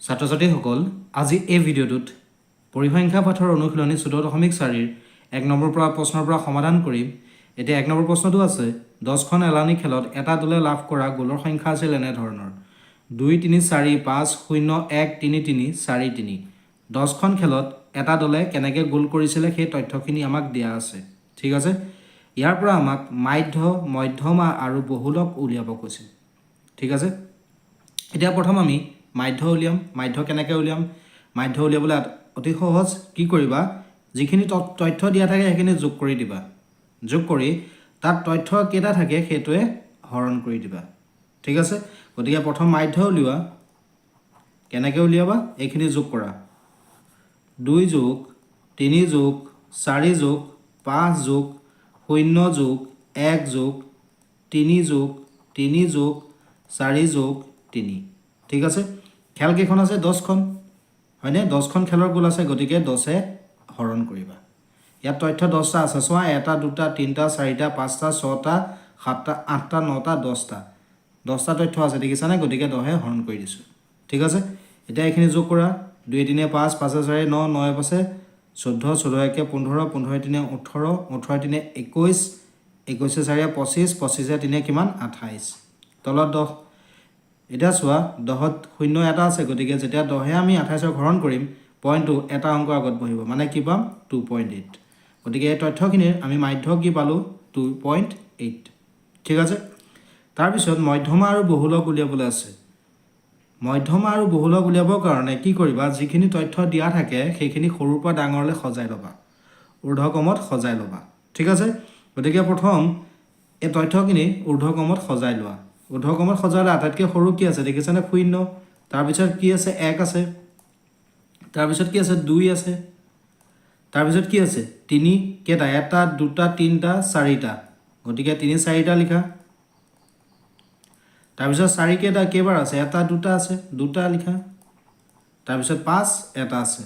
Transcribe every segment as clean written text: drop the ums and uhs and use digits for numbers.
ছাত্ৰ-ছাত্ৰীসকল আজি এই ভিডিঅ'টোত পৰিসংখ্যা পাঠৰ অনুশীলনী ১৪.৪ৰ ১ নম্বৰ পৰা প্ৰশ্নৰ পৰা সমাধান কৰিম। এতিয়া ১ নম্বৰ প্ৰশ্নটো আছে 10খন এলানি খেলত এটা দলে লাভ কৰা গ'লৰ সংখ্যা আছিল এনে ধৰণৰ 2 3 4 5 0 1 3 3 4 3। 10খন খেলত এটা দলে কেনেকৈ গ'ল কৰিছিলে সেই তথ্যখিনি আমাক দিয়া আছে। ঠিক আছে, ইয়াৰ পৰা আমাক মাধ্য, মধ্যমা আৰু বহুলক উলিয়াব কৈছে। ঠিক আছে, এতিয়া প্ৰথম আমি মাধ্য উলিয়াম। মাধ্য কেনেকৈ উলিয়াম? মাধ্য উলিয়াবলৈ অতি সহজ। কি কৰিবা, যিখিনি তথ্য দিয়া থাকে সেইখিনি যোগ কৰি দিবা, যোগ কৰি তাত তথ্য কেইটা থাকে সেইটোৱে হৰণ কৰি দিবা। ঠিক আছে, গতিকে প্ৰথম মাধ্য উলিওৱা। কেনেকৈ উলিয়াবা? এইখিনি যোগ কৰা 2 যোগ 3 যোগ 4 যোগ 5 যোগ 0 যোগ 1 যোগ 3 যোগ 3 যোগ 4 যোগ 3। ঠিক আছে, খেল কেইখন আছে 10খন, হয়নে? 10খন খেলৰ গোল আছে, গতিকে 10এ হৰণ কৰিবা। ইয়াত তথ্য 10টা আছে, চোৱা 1 2 3 4 5 6 7 8 9 10টা 10টা তথ্য আছে, দেখিছানে? গতিকে 10এ হৰণ কৰি দিছোঁ। ঠিক আছে, এতিয়া এইখিনি যোগ কৰা 2 3 5 5 4 9 9 5 14 14 1 15 15 3 18 18 3 21 21 4 25 25 3 কিমান 28। তলত 10। এতিয়া চোৱা 10ত 0 এটা আছে, গতিকে যেতিয়া 10এ আমি 28ক হৰণ কৰিম পইণ্টটো এটা অংক আগত বহিব, মানে কি পাম 2.8। গতিকে এই তথ্যখিনিৰ আমি মাধ্য কি পালোঁ 2.8। ঠিক আছে, তাৰপিছত মধ্যমা আৰু বহুলক উলিয়াবলৈ আছে। মধ্যমা আৰু বহুলক উলিয়াবৰ কাৰণে কি কৰিবা, যিখিনি তথ্য দিয়া থাকে সেইখিনি সৰুৰ পৰা ডাঙৰলৈ সজাই ল'বা, ঊৰ্ধ্বক্ৰমত সজাই ল'বা। ঠিক আছে, গতিকে প্ৰথম এই তথ্যখিনি ঊৰ্ধ্বক্ৰমত সজাই লোৱা। ঊৰ্ধ্বক্ৰমত সজালে আটাইতকৈ সৰু কি আছে দেখিছানে? 0। তাৰপিছত কি আছে? 1 আছে। তাৰপিছত কি আছে? 2 আছে। তাৰপিছত কি আছে? 3 কেইটা? 1 2 3 4টা, গতিকে 3 4টা লিখা। তাৰপিছত 4 কেইবাৰ আছে? 1 2 আছে, 2টা লিখা। তাৰপিছত 5 এটা আছে।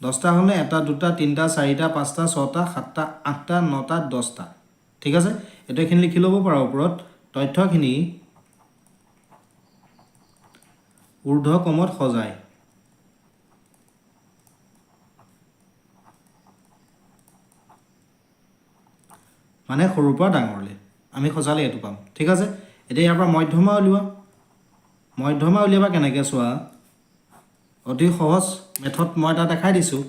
10টা হ'লে 1 2 3 4 5 6 7 8 9 10টা। ঠিক আছে, এইটো এইখিনি লিখি ল'ব পাৰা ওপৰত। তথ্যখিনি ঊৰ্ধ্বক্ৰমত সজাই, মানে সৰুৰ পৰা ডাঙৰলৈ আমি সজালে এইটো পাম। ঠিক আছে, এতিয়া ইয়াৰ পৰা মধ্যমা উলিওৱা। মধ্যমা উলিয়াবা কেনেকৈ চোৱা, অতি সহজ মেথড মই এটা দেখাই দিছোঁ।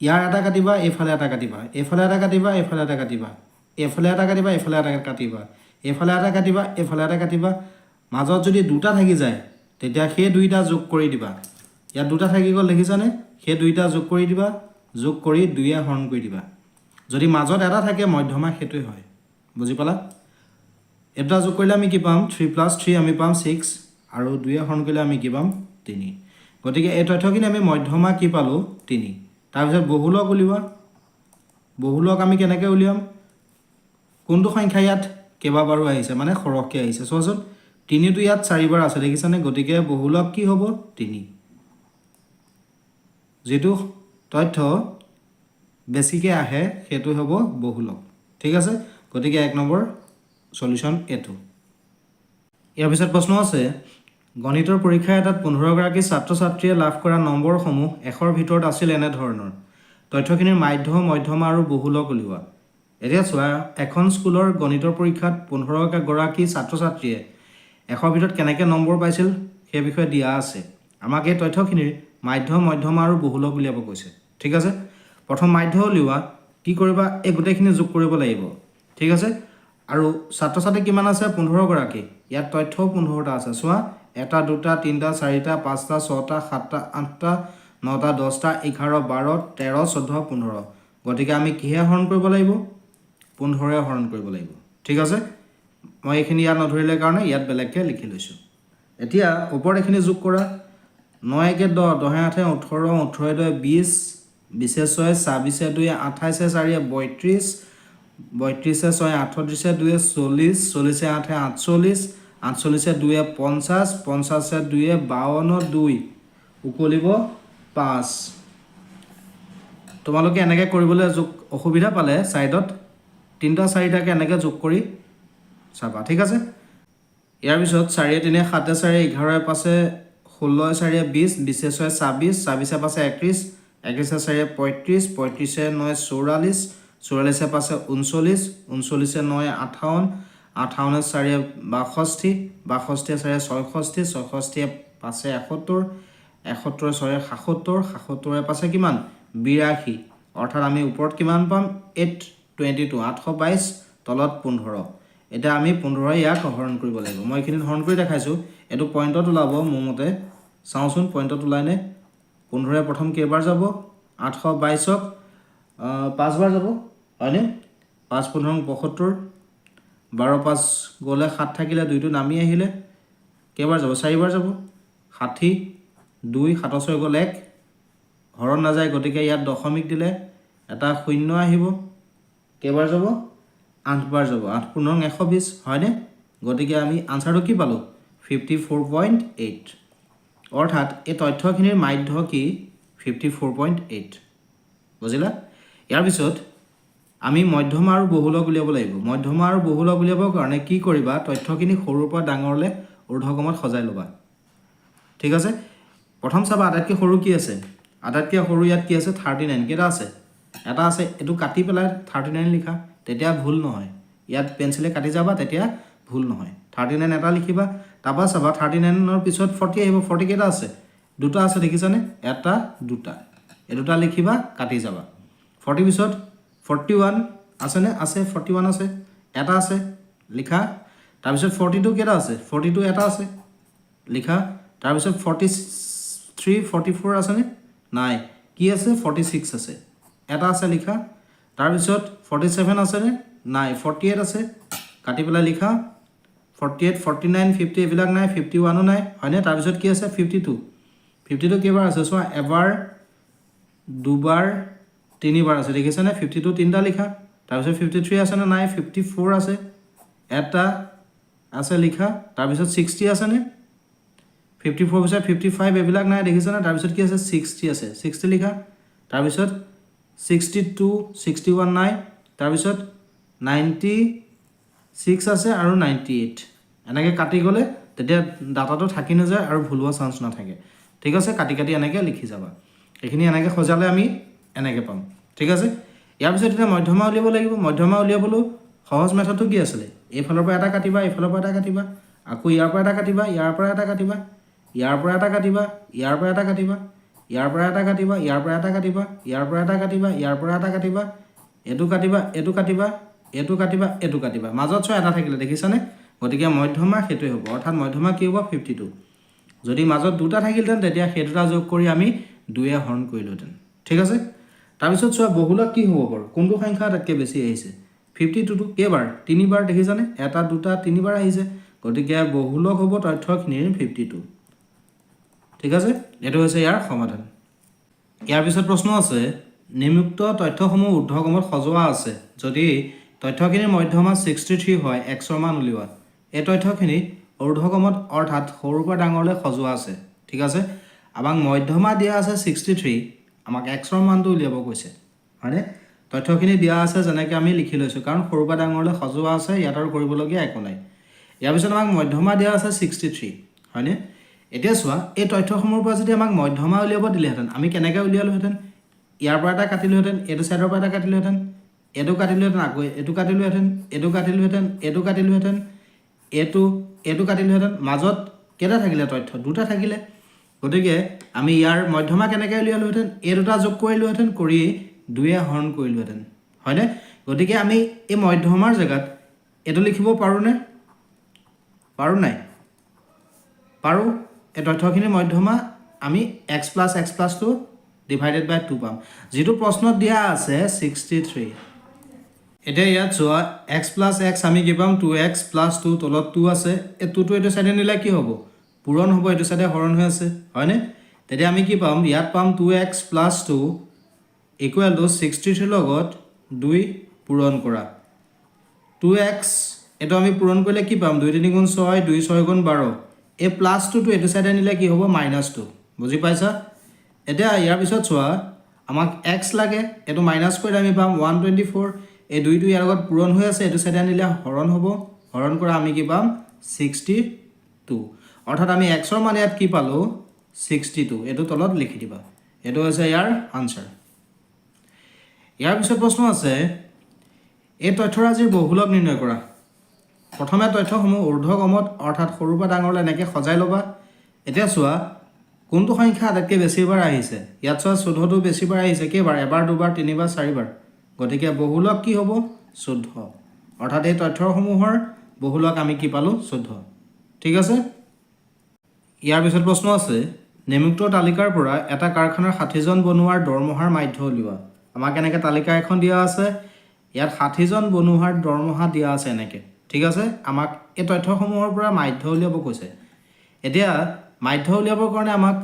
ইয়াৰ এটা কাটিবা, এইফালে এটা কাটিবা, এইফালে এটা কাটিবা, এইফালে এটা কাটিবা, এইফালে এটা কাটিবা, এইফালে এটা কাটিবা, এইফালে এটা কাটিবা, এইফালে এটা কাটিবা। মাজত যদি 2টা থাকি যায় তেতিয়া সেই 2টা যোগ কৰি দিবা। ইয়াত 2টা থাকি গ'ল, দেখিছানে? সেই 2টা যোগ কৰি দিবা, যোগ কৰি 2এ হৰণ কৰি দিবা। যদি মাজত এটা থাকে মধ্যমা সেইটোৱে হয়। বুজি পালা? এটা যোগ কৰিলে আমি কি পাম? 3 + 3 আমি পাম 6, আৰু 2এ হৰণ কৰিলে আমি কি পাম? 3। গতিকে এই তথ্যখিনি আমি মধ্যমা কি পালোঁ? 3। তাৰপিছত বহুলক উলিওৱা। বহুলক আমি কেনেকৈ উলিয়াম? কোনটো সংখ্যা ইয়াত কেইবাবাৰো আহিছে, মানে সৰহকৈ আহিছে? চোৱাচোন 3টো ইয়াত 4বাৰ আছে, দেখিছানে? গতিকে বহুলক কি হ'ব? 3। যিটো তথ্য বেছিকৈ আহে সেইটো হ'ব বহুলক। ঠিক আছে, গতিকে 1 নম্বৰ সলিউশ্যন এইটো। ইয়াৰ পিছত প্ৰশ্ন আছে গণিতৰ পৰীক্ষা এটাত 15গৰাকী ছাত্ৰ ছাত্ৰীয়ে লাভ কৰা নম্বৰসমূহ 100ৰ ভিতৰত আছিল এনে ধৰণৰ। তথ্যখিনিৰ মাধ্য, মধ্যমা আৰু বহুলক উলিওৱা। এতিয়া চোৱা, এখন স্কুলৰ গণিতৰ পৰীক্ষাত 15গৰাকী ছাত্ৰ ছাত্ৰীয়ে 100ৰ ভিতৰত কেনেকৈ নম্বৰ পাইছিল সেই বিষয়ে দিয়া আছে। আমাক এই তথ্যখিনিৰ মাধ্য, মধ্যমা আৰু বহুলক উলিয়াব কৈছে। ঠিক আছে, প্ৰথম মাধ্য উলিওৱা। কি কৰিবা? এই গোটেইখিনি যোগ কৰিব লাগিব। ঠিক আছে, আৰু ছাত্ৰ ছাত্ৰী কিমান আছে? 15গৰাকী। ইয়াত তথ্যও 15টা আছে। চোৱা 1 2 3 4 5 6 7 8 9 10 11 12 13 14 15। গতিকে আমি কিহে হৰণ কৰিব লাগিব? 15ৰে হৰণ কৰিব লাগিব। ঠিক আছে, মই এইখিনি ইয়াত নধৰিলে কাৰণে ইয়াত বেলেগকৈ লিখি লৈছোঁ। এতিয়া ওপৰত এইখিনি যোগ কৰা 9 1 10 10 8 18 18 2 20 20 6 26 2 28 4 32 32 6 38 2 40 40 8 48 48 2 50 50 2 52 2 উকলিব 5। তোমালোকে এনেকৈ কৰিবলৈ অসুবিধা পালে ছাইডত 3টা 4টাকৈ এনেকৈ যোগ কৰি চাবা। ঠিক আছে, ইয়াৰ পিছত 4 3 7 4 11 5 16 4 20, 20 6 26, 26 पासे 31, 31 4 35, 35 9 44, 44 पासे 39, 39 9 58, 58 4 62, 62 4 66, 66 पासे 71, 71 4 77, 77 पासे কিমান 82 অৰ্থাৎ আমি ওপৰত কিমান পাম 822 822 তলত 15 এটা আমি 15 ইয়াক হৰণ কৰিব লাগিব মই এখিনি হৰণ কৰি দেখাইছো এটো পইণ্টত ওলাব মোৰ মতে চাওচোন পইণ্টত ওলাইনে 15 প্ৰথম কেইবাৰ যাব 822 ক 5 বাৰ যাব হয়নে 5 15 72 12 5 গলে 7 থাকিলে দুইটো নামি আহিলে কেইবাৰ যাব 4 বাৰ যাব 60 2 67 গল 1 হৰণ না যায় গতিকে ইয়াত দশমিক দিলে এটা শূন্য আহিব কেইবাৰ যাব 8 বাৰ যাব 8 15 120 হয়নে গতিকে আমি আনসাৰটো কি পালো 54.8 অৰ্থাৎ এই তথ্যখিনিৰ মাধ্য কি 54.8 বুজিলা ইয়াৰ পিছত আমি মধ্যমা আৰু বহুলক উলিয়াব লাগিব মধ্যমা আৰু বহুলক উলিয়াবৰ কাৰণে কি কৰিবা তথ্যখিনি সৰুৰ পৰা ডাঙৰলে ঊৰ্ধ্বক্ৰমত সজাই লবা ঠিক আছে প্ৰথম চাবা আটাইতকৈ সৰু কি আছে আটাইতকৈ সৰু ইয়াত কি আছে 39 কেটা আছে এটা আছে এটো কাটি পেলাই 39 লিখা তেতিয়া ভুল নহয় ইয়াত পেন্সিলে কাটি যাবা তেতিয়া ভুল নহয় 39 এটা লিখিবা তাপা চাবা 39 ৰ পিছত 40 আহিব 40 কেটা আছে দুটা আছে দেখিছানে এটা দুটা এই দুটা লিখিবা কাটি যাবা 40 পিছত 41 আছে নে আছে 41 আছে এটা আছে লিখা তাৰ পিছত 42 কেটা আছে 42 এটা আছে লিখা তাৰ পিছত 43 44 আছে নে নাই কি আছে 46 আছে এটা আছে লিখা তাৰ পিছত 47 আছে নে নাই 48 আছে কাটি পেলাই লিখা 48 49 50 এবিলাক নাই 51 নাই হয়নে তাৰ পিছত কি আছে 52 52 কেইবাৰ আছে সো এবাৰ দুবাৰ তিনিবাৰ আছে দেখিছানে 52 তিনটা লিখা তাৰ পিছত 53 আছে নে নাই 54 আছে এটা আছে লিখা তাৰ পিছত 60 আছে নে 54 পিছত 55 এবিলাক নাই দেখিছানে তাৰ পিছত কি আছে 60 আছে 60 লিখা তাৰ পিছত 62 61 নাই তাৰ পিছত 96 আছে আৰু 98 এনেকৈ কাটি গলে তেতিয়া ডাটাটো থাকি না যায় আৰু ভুল হোৱা চান্স না থাকে ঠিক আছে কাটি কাটি এনেকৈ লিখি যাবা এখিনি এনেকৈ খজালে আমি এনেকৈ পাম ঠিক আছে ইয়াৰ পিছত এটা মধ্যমা উলিয়াব লাগিব মধ্যমা উলিয়াবলৈ সহজ মেথডটো কি আছিল এই ফালৰ পৰা এটা কাটিবা এই ফালৰ পৰা এটা কাটিবা আকৌ ইয়াৰ পৰা এটা কাটিবা ইয়াৰ পৰা এটা কাটিবা ইয়াৰ পৰা এটা কাটিবা ইয়াৰ পৰা এটা কাটিবা ইয়াৰ পৰা এটা কাটিবা ইয়াৰ পৰা এটা কাটিবা ইয়াৰ পৰা এটা কাটিবা ইয়াৰ পৰা এটা কাটিবা এটো কাটিবা এটো কাটিবা এটো কাটিবা এটো কাটিবা মাজত ছয় এটা থাকিলে দেখিছানে গতিকে মধ্যমা হেতুই হ'ব অৰ্থাৎ মধ্যমা কি হ'ব 52 যদি মাজত দুটা থাকিলতেন তেতিয়া হেতুটা যোগ কৰি আমি দুয়ে হৰণ কৰিলোতেন ঠিক আছে তাৰ পিছত চোৱা বহুলক কি হ'ব পাৰ কোনটো সংখ্যা তাতকৈ বেছি আহিছে 52 টো কেইবাৰ তিনিবাৰ দেখিছানে এটা দুটা তিনিবাৰ আহিছে গতিকে বহুলক হ'ব তথ্যখিনিৰ 52 ঠিক আছে এটো হৈছে ইয়াৰ সমাধান ইয়াৰ পিছত প্ৰশ্ন আছে নিম্নোক্ত তথ্যসমূহ ঊৰ্ধ্বক্ৰমত সজোৱা আছে যদি তথ্যখিনিৰ মধ্যমা 63 হয় x ৰ মান উলিওৱা এই তথ্যখিনি ঊৰ্ধ্বক্ৰমত অৰ্থাৎ সৰুৰ পৰা ডাঙৰলৈ সজোৱা আছে ঠিক আছে আমাক মধ্যমা দিয়া আছে 63 আমাক x ৰ মানটো উলিয়াব কৈছে হয়নে তথ্যখিনি দিয়া আছে যেনেকৈ আমি লিখি লৈছো কাৰণ সৰুৰ পৰা ডাঙৰলৈ সজোৱা আছে ইয়াত আৰু কৰিবলগীয়া একো নাই ইয়াৰ পিছত আমাক মধ্যমা দিয়া আছে 63 হয়নে এতিয়া চোৱা এই তথ্যসমূহৰ পৰা যদি আমাক মধ্যমা উলিয়াব দিলেহেঁতেন আমি কেনেকৈ উলিয়ালোহেঁতেন ইয়াৰ পৰা এটা কাটিলোহেঁতেন এইটো সাইডৰ পৰা এটা কাটিলোহেঁতেন এটো কাটিলোহেঁতেন আকৌ এটো কাটিলোহেঁতেন এটো কাটিলোহেঁতেন এটো কাটিলোহেঁতেন এটো কাটিলোহেঁতেন মাজত কেইটা থাকিলে তথ্য দুটা থাকিলে গতিকে আমি ইয়াৰ মধ্যমা কেনেকৈ উলিয়ালোহেঁতেন এই দুটা যোগ কৰিলোহেঁতেন কৰি দুয়ে হৰণ কৰিলোহেঁতেন হয়নে গতিকে আমি এই মধ্যমাৰ জেগাত এটো লিখিব পাৰোঁনে পাৰোঁ নাই পাৰোঁ এই তথ্যখিনিৰ মধ্যমা আমি x + 2 ডিভাইডেড বাই 2 পাম যেটো প্ৰশ্নত দিয়া আছে 63 এতিয়া ইয়াত চোৱা x + x আমি কি পাম 2x + 2 তলত 2 আছে এই 2 টো এটো সাইডে নিলে কি হ'ব পূৰণ হ'ব এটো সাইডে হৰণ হৈ আছে হয়নে তেতিয়া আমি কি পাম ইয়াত পাম 2x + 2 = 63 লগত 2 পূৰণ কৰা 2x এটো আমি পূৰণ কৰিলে কি পাম 2 3 × 6 2 6 × 12 এই +2 টো এটো সাইডে নিলে কি হ'ব -2 বুজি পাইছা এতিয়া ইয়াৰ পিছত চোৱা আমাক x লাগে এটো মাইনাস কৰি আমি পাম 124 এই 2 টো ইয়াৰ লগত পূৰণ হৈ আছে এটো সাইডে নিলে হৰণ হ'ব হৰণ কৰা আমি কি পাম 62 অৰ্থাৎ আমি x ৰ মান ইয়াত কি পালো 62 এইটো তলত লিখি দিবা এইটো হৈছে ইয়াৰ আনসাৰ ইয়াৰ পিছত প্ৰশ্ন আছে এই তথ্যৰাজিৰ বহুলক নিৰ্ণয় কৰা প্ৰথমে তথ্যসমূহ ঊৰ্ধ্বক্ৰমত অৰ্থাৎ সৰুৰ পৰা ডাঙৰলৈ এনেকৈ সজাই ল'বা এতিয়া চোৱা কোনটো সংখ্যা আটাইতকৈ বেছিবাৰ আহিছে ইয়াত চোৱা 14টো বেছিবাৰ আহিছে কেইবাৰ এবাৰ দুবাৰ তিনিবাৰ চাৰিবাৰ গতিকে বহুলক কি হ'ব 14 অৰ্থাৎ এই তথ্যসমূহৰ বহুলক আমি কি পালোঁ 14 ঠিক আছে ইয়াৰ পিছত প্ৰশ্ন আছে নিম্নোক্ত তালিকাৰ পৰা এটা কাৰখানাৰ 60 জন বনুৱাৰ দৰমহাৰ মাধ্য উলিওৱা আমাক এনেকৈ তালিকা এখন দিয়া আছে ইয়াত 60 জন বনুৱাৰ দৰমহা দিয়া আছে এনেকৈ ঠিক আছে আমাক এই তথ্যসমূহৰ পৰা মাধ্য উলিয়াব কৈছে এতিয়া মাধ্য উলিয়াবৰ কাৰণে আমাক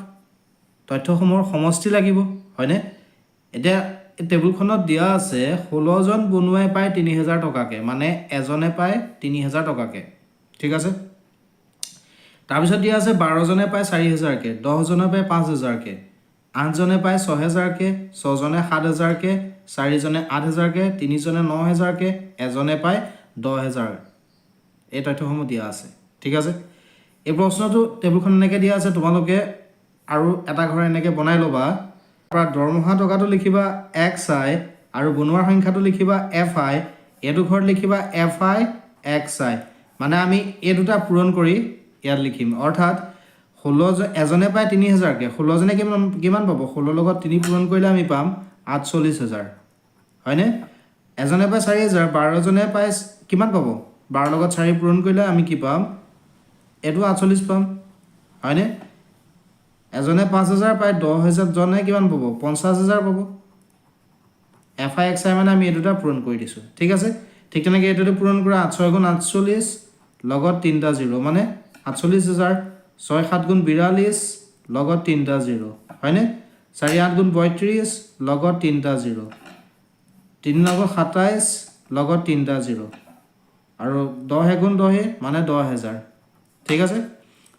তথ্যসমূহৰ সমষ্টি লাগিব হয়নে এতিয়া এই টেবুলখনত দিয়া আছে 16 জন বনুৱাই পায় 3000 টকাকৈ মানে এজনে পায় 3000 টকাকৈ ঠিক আছে তাৰপিছত দিয়া আছে 12 জনে পায় 4000কৈ 10 জনে পায় 5000কৈ 8 জনে পায় 6000কৈ 6 জনে 7000কৈ 4 জনে 8000কৈ 3 জনে 9000কৈ এজনে পায় 10000 এই তথ্যসমূহ দিয়া আছে ঠিক আছে এই প্ৰশ্নটো টেবুলখন এনেকৈ দিয়া আছে তোমালোকে আৰু এটা ঘৰ এনেকৈ বনাই ল'বা পৰা দৰমহা টকাটো লিখিবা xi আৰু বনুৱাৰ সংখ্যাটো লিখিবা fi এইটো ঘৰত লিখিবা fi xi মানে আমি এই দুটা পূৰণ কৰি ইয়াত লিখিম অৰ্থাৎ 16 এজনে পায় 3000কৈ 16 জনে কিমান পাব 16 লগত 3 পূৰণ কৰিলে আমি পাম 48000 হয়নে এজনে পায় 4000 12 জনে পায় কিমান পাব 12 লগত 4 পূৰণ কৰিলে আমি কি পাম এইটো 48 পাম হয়নে এজনে 5000 পায় 10000 জনে কিমান পাব 50000 পাব fi xi মানে আমি এই দুটা পূৰণ কৰি দিছোঁ ঠিক আছে ঠিক তেনেকৈ এইটো পূৰণ কৰা 8 6 গুণ 48 লগত 3টা 0 মানে 48000 6 7 গুণ 42 লগত 3টা 0 হয়নে 4 8 গুণ 32 লগত 3টা 0 3 লগত 27 লগত 3টা 0 আৰু 10 গুণ 10 মানে 10000 ঠিক আছে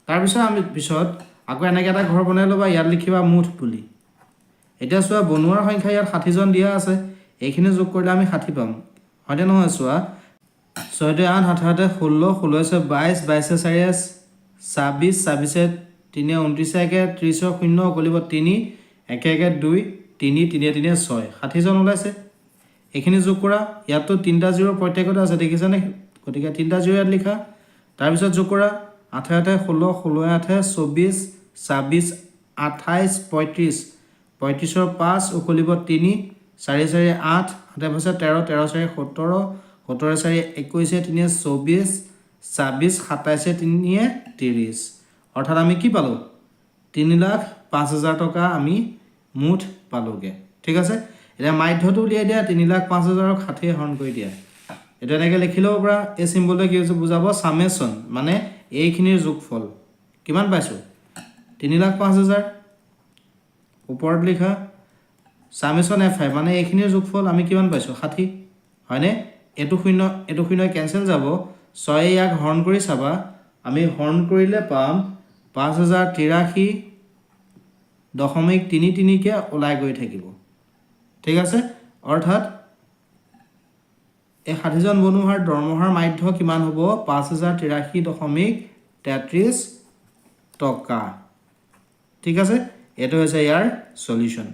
তাৰপিছত আমি পিছত আকৌ এনেকৈ এটা ঘৰ বনাই ল'বা ইয়াত লিখিবা মুঠ বুলি এতিয়া চোৱা বনুৱাৰ সংখ্যা ইয়াত 60 জন দিয়া আছে এইখিনি যোগ কৰিলে আমি 60 পাম হয়নে নহয় চোৱা 6 2 8 7 7 16 16 22 22 4 26 26 3 29 30 0 কলিব 3 1 1 2 3 3 3 6 60 জন ওলাইছে এইখিনি যোগ কৰা ইয়াততো 3টা 0 প্ৰত্যেকতে আছে দেখিছানে গতিকে 3টা 0 ইয়াত লিখা তাৰপিছত যোগ কৰা 8 8 16 16 8 24 26 28 35 35 5 উকলিব 3 4 4 8 8 13 13 4 17 17 4 21 3 24 26 27 3 30 অৰ্থাৎ আমি কি পালোঁ 3,05,000 টকা আমি মুঠ পালোঁগৈ ঠিক আছে এতিয়া মাধ্যটো উলিয়াই দিয়া 3,05,000ক 60 হৰণ কৰি দিয়া এটা এনেকৈ লিখি ল'ব পৰা এই চিম্বলটোৱে কি হৈছে বুজাব সামেশ্যন মানে এইখিনিৰ যোগফল কিমান পাইছোঁ 3,05,000 ওপৰত লিখা সামেশ্যন fi মানে এইখিনিৰ যোগফল আমি কিমান পাইছোঁ 60 হয়নে এইটো শূন্য কেনচেল যাব 6 ইয়াক হৰণ কৰি চাবা আমি হৰণ কৰিলে পাম 5083.33 কে ওলাই গৈ থাকিব ঠিক আছে অৰ্থাৎ এই 60 জন বনুহাৰ দৰমহাৰ মাধ্য কিমান হ'ব 5083.33 টকা ঠিক আছে এইটো হৈছে ইয়াৰ সলিউশন